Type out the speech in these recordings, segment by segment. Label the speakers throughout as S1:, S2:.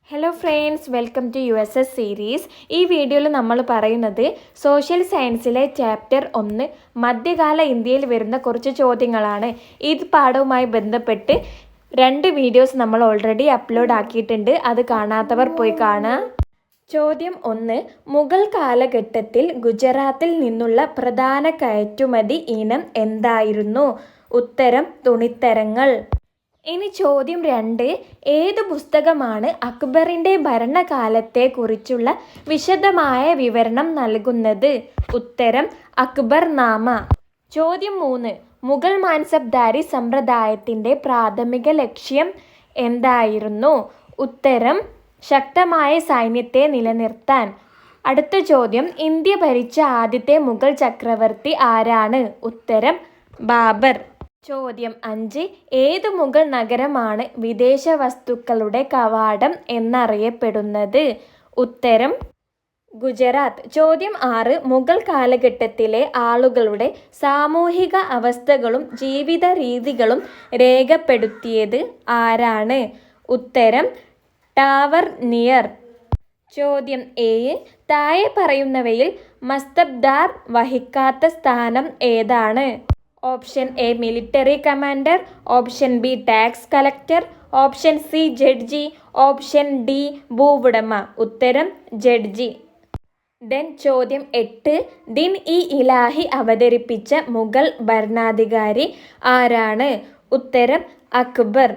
S1: Hello friends, welcome to USS series. ഈ വീഡിയോയിൽ നമ്മൾ പറയുന്നത് സോഷ്യൽ സയൻസിലെ ചാപ്റ്റർ 1 മധ്യകാല ഇന്ത്യയിൽ വരുന്ന കുറച്ച് ചോദ്യങ്ങളാണ്. ഈ പാഠവുമായി ബന്ധപ്പെട്ട് 2 വീഡിയോസ് നമ്മൾ ഓൾറെഡി അപ്ലോഡ് ആക്കിയിട്ടുണ്ട്. അത് കാണാത്തവർ പോയി കാണുക. ചോദ്യം 1. മുഗൾ കാലഘട്ടത്തിൽ ഗുജറാത്തിൽ നിന്നുള്ള പ്രധാന കയറ്റുമതി ഇനം എന്തായിരുന്നു? ഉത്തരം തുണിത്തരങ്ങൾ. ഇനി ചോദ്യം 2. ഏത് പുസ്തകമാണ് അക്ബറിൻ്റെ ഭരണകാലത്തെക്കുറിച്ചുള്ള വിശദമായ വിവരണം നൽകുന്നത്? ഉത്തരം അക്ബർനാമ. ചോദ്യം 3. മുഗൾ മാൻസബ്ദാരി സമ്പ്രദായത്തിൻ്റെ പ്രാഥമിക ലക്ഷ്യം എന്തായിരുന്നു? ഉത്തരം ശക്തമായ സൈന്യത്തെ നിലനിർത്താൻ. അടുത്ത ചോദ്യം. ഇന്ത്യ ഭരിച്ച ആദ്യത്തെ മുഗൾ ചക്രവർത്തി ആരാണ്? ഉത്തരം ബാബർ. ചോദ്യം 5. ഏത് മുഗൾ നഗരമാണ് വിദേശ വസ്തുക്കളുടെ കവാടം എന്നറിയപ്പെടുന്നത്? ഉത്തരം ഗുജറാത്ത്. ചോദ്യം 6. മുഗൾ കാലഘട്ടത്തിലെ ആളുകളുടെ സാമൂഹിക അവസ്ഥകളും ജീവിത രീതികളും രേഖപ്പെടുത്തിയത് ആരാണ്? ഉത്തരം ടാവർനിയർ. ചോദ്യം 7. താഴെ പറയുന്നവയിൽ മസ്തബ്ദാർ വഹിക്കാത്ത സ്ഥാനം ഏതാണ്? Option A military commander, option B tax collector, option C judge, option D ഭൂവുടമ. ഉത്തരം ജഡ്ജി. ചോദ്യം 8. ദിൻ ഇ ഇലാഹി അവതരിപ്പിച്ച മുഗൾ ഭരണാധികാരി ആരാണ്? ഉത്തരം അക്ബർ.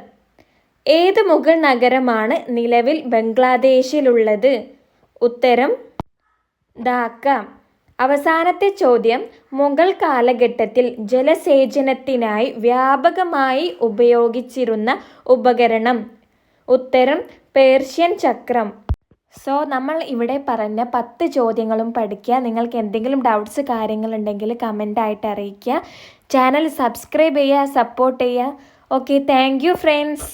S1: ഏത് മുഗൾ നഗരമാണ് നിലവിൽ ബംഗ്ലാദേശിലുള്ളത്? ഉത്തരം ധാക്ക. അവസാനത്തെ ചോദ്യം. മുഗൾ കാലഘട്ടത്തിൽ ജലസേചനത്തിനായി വ്യാപകമായി ഉപയോഗിച്ചിരുന്ന ഉപകരണം? ഉത്തരം പേർഷ്യൻ ചക്രം. നമ്മൾ ഇവിടെ പറഞ്ഞ 10 ചോദ്യങ്ങളും പഠിക്കുക. നിങ്ങൾക്ക് എന്തെങ്കിലും ഡൗട്ട്സ് കാര്യങ്ങളുണ്ടെങ്കിൽ കമൻ്റായിട്ട് അറിയിക്കുക. ചാനൽ സബ്സ്ക്രൈബ് ചെയ്യുക, സപ്പോർട്ട് ചെയ്യുക. Okay, thank you friends.